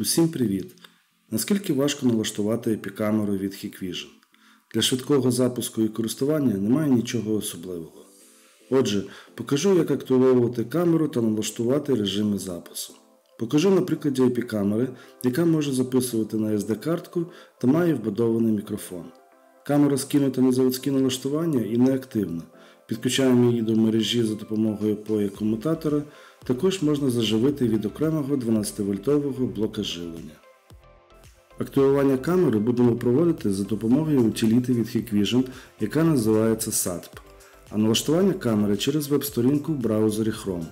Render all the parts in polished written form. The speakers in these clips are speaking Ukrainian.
Усім привіт! Наскільки важко налаштувати епікамеру від Hikvision? Для швидкого запуску і користування немає нічого особливого. Отже, покажу, як активовувати камеру та налаштувати режими запису. Покажу на прикладі епікамери, яка може записувати на SD-картку та має вбудований мікрофон. Камера скинута на заводські налаштування і неактивна. Підключаємо її до мережі за допомогою POE-комутатора, також можна заживити від окремого 12-вольтового блока живлення. Активування камери будемо проводити за допомогою утиліти від Hikvision, яка називається SATP, а налаштування камери через веб-сторінку в браузері Chrome.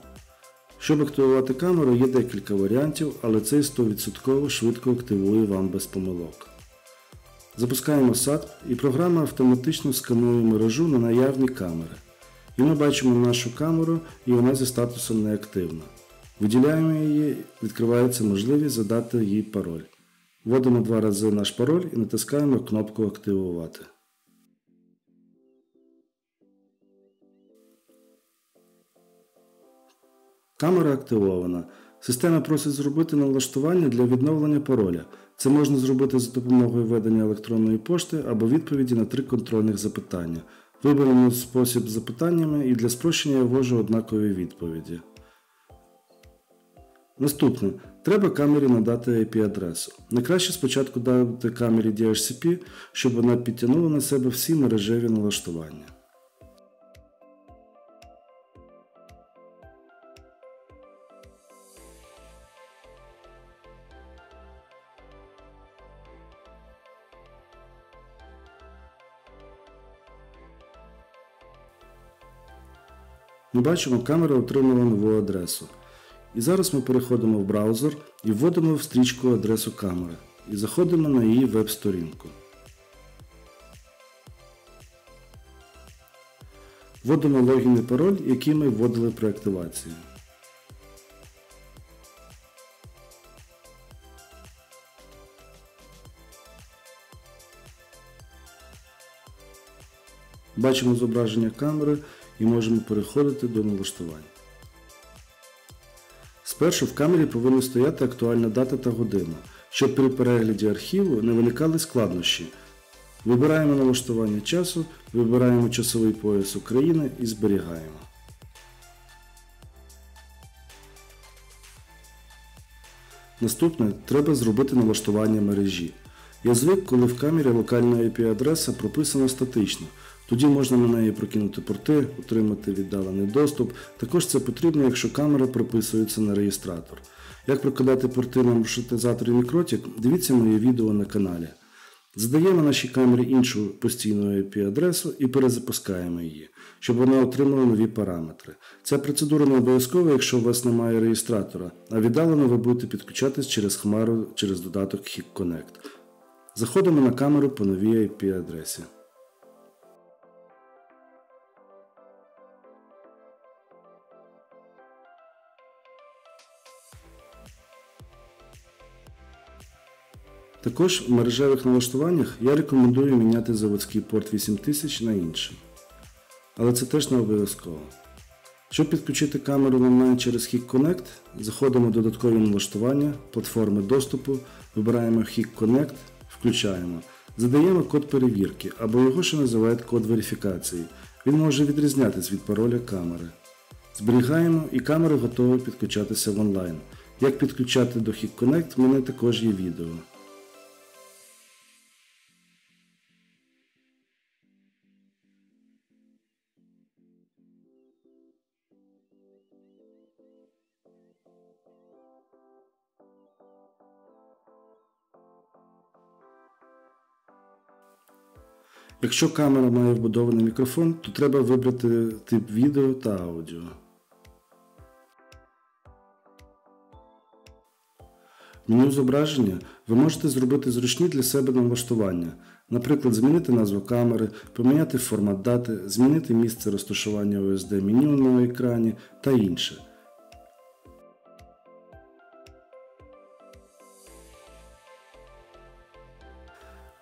Щоб активувати камеру, є декілька варіантів, але цей 100% швидко активує вам без помилок. Запускаємо SATP і програма автоматично сканує мережу на наявні камери. І ми бачимо нашу камеру, і вона зі статусом неактивна. Виділяємо її, відкривається можливість задати їй пароль. Вводимо 2 рази наш пароль і натискаємо кнопку «Активувати». Камера активована. Система просить зробити налаштування для відновлення пароля. Це можна зробити за допомогою введення електронної пошти або відповіді на 3 контрольних запитання. Виберемо спосіб з запитаннями і для спрощення я ввожу однакові відповіді. Наступне. Треба камері надати IP-адресу. Найкраще спочатку дати камері DHCP, щоб вона підтягнула на себе всі мережеві налаштування. Ми бачимо, камера отримала нову адресу. І зараз ми переходимо в браузер і вводимо в стрічку адресу камери. І заходимо на її веб-сторінку. Вводимо логін і пароль, який ми вводили при активації. Бачимо зображення камери і можемо переходити до налаштувань. Спершу в камері повинна стояти актуальна дата та година, щоб при перегляді архіву не виникали складнощі. Вибираємо налаштування часу, вибираємо часовий пояс України і зберігаємо. Наступне треба зробити налаштування мережі. Я звик, коли в камері локальна IP-адреса прописана статично. Тоді можна на неї прокинути порти, отримати віддалений доступ. Також це потрібно, якщо камера прописується на реєстратор. Як прокидати порти на маршрутизаторі Mikrotik, дивіться моє відео на каналі. Задаємо нашій камері іншу постійну IP-адресу і перезапускаємо її, щоб вона отримала нові параметри. Ця процедура не обов'язкова, якщо у вас немає реєстратора, а віддалено ви будете підключатись через Хмару через додаток HikConnect. Заходимо на камеру по новій IP-адресі. Також в мережевих налаштуваннях я рекомендую міняти заводський порт 8000 на інший. Але це теж не обов'язково. Щоб підключити камеру онлайн через HikConnect, заходимо в додаткові налаштування, платформи доступу, вибираємо HikConnect, включаємо. Задаємо код перевірки, або його ще називають код верифікації. Він може відрізнятися від пароля камери. Зберігаємо і камера готова підключатися в онлайн. Як підключати до HikConnect, в мене також є відео. Якщо камера має вбудований мікрофон, то треба вибрати тип відео та аудіо. В меню зображення ви можете зробити зручні для себе налаштування. Наприклад, змінити назву камери, поміняти формат дати, змінити місце розташування OSD-меню на екрані та інше.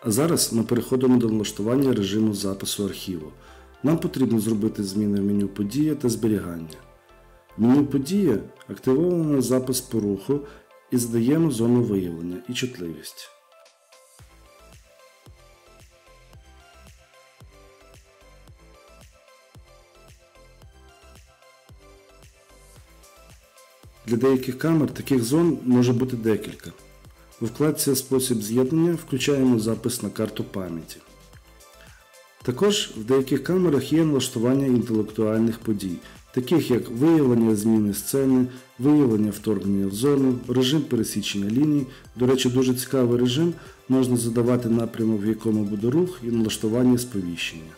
А зараз ми переходимо до налаштування режиму запису архіву. Нам потрібно зробити зміни в меню «Подія» та «Зберігання». В меню «Подія» активовано запис по руху і задаємо зону виявлення і чутливість. Для деяких камер таких зон може бути декілька. У вкладці «Спосіб з'єднання» включаємо запис на карту пам'яті. Також в деяких камерах є налаштування інтелектуальних подій, таких як виявлення зміни сцени, виявлення вторгнення в зону, режим пересічення ліній. До речі, дуже цікавий режим, можна задавати напрямок, в якому буде рух, і налаштування сповіщення.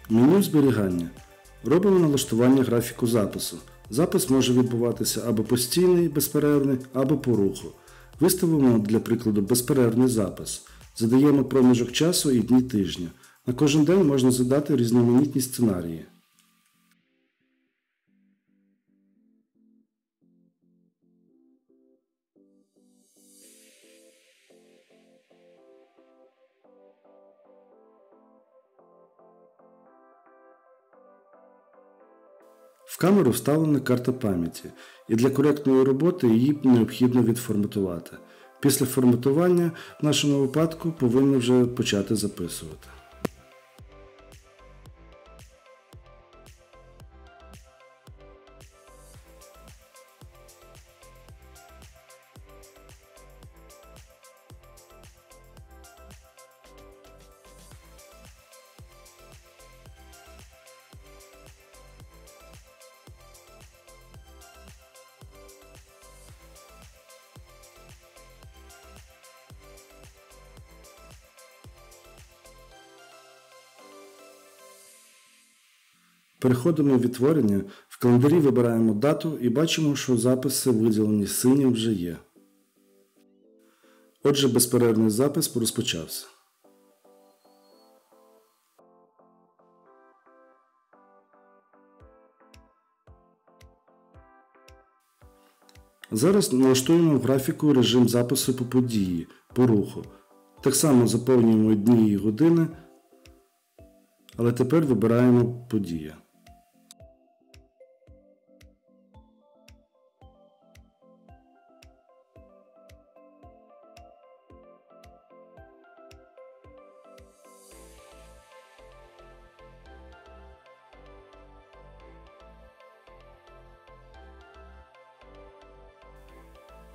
Меню зберігання. Робимо налаштування графіку запису. Запис може відбуватися або постійний, безперервний, або по руху. Виставимо, для прикладу, безперервний запис. Задаємо проміжок часу і дні тижня. На кожен день можна задати різноманітні сценарії. В камеру вставлена карта пам'яті, і для коректної роботи її необхідно відформатувати. Після форматування, в нашому випадку, повинні вже почати записувати. Переходимо в відтворення, в календарі вибираємо дату і бачимо, що записи, виділені синім, вже є. Отже, безперервний запис розпочався. Зараз налаштуємо в графіку режим запису по події, по руху. Так само заповнюємо дні і години, але тепер вибираємо подія.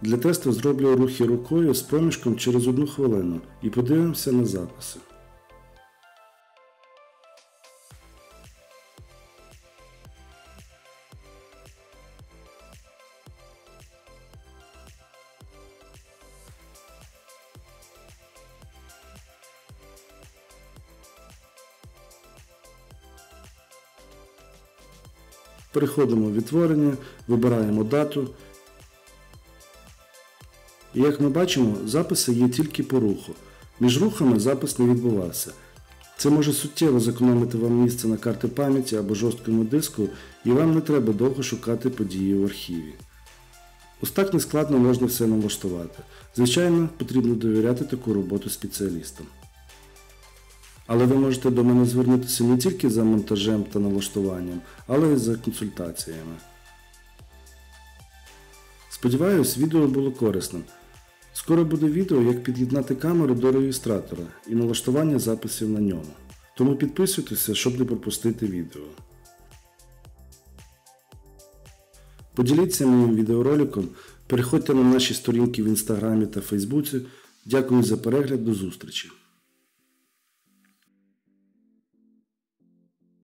Для тесту зроблю рухи рукою з проміжком через 1 хвилину і подивимося на записи. Переходимо в відтворення, вибираємо дату. І як ми бачимо, записи є тільки по руху. Між рухами запис не відбувався. Це може суттєво зекономити вам місце на карті пам'яті або жорсткому диску, і вам не треба довго шукати події в архіві. Ось так нескладно можна все налаштувати. Звичайно, потрібно довіряти таку роботу спеціалістам. Але ви можете до мене звернутися не тільки за монтажем та налаштуванням, але й за консультаціями. Сподіваюсь, відео було корисним. Скоро буде відео, як під'єднати камеру до реєстратора і налаштування записів на ньому. Тому підписуйтеся, щоб не пропустити відео. Поділіться моїм відеороликом, переходьте на наші сторінки в Інстаграмі та Фейсбуці. Дякую за перегляд, до зустрічі!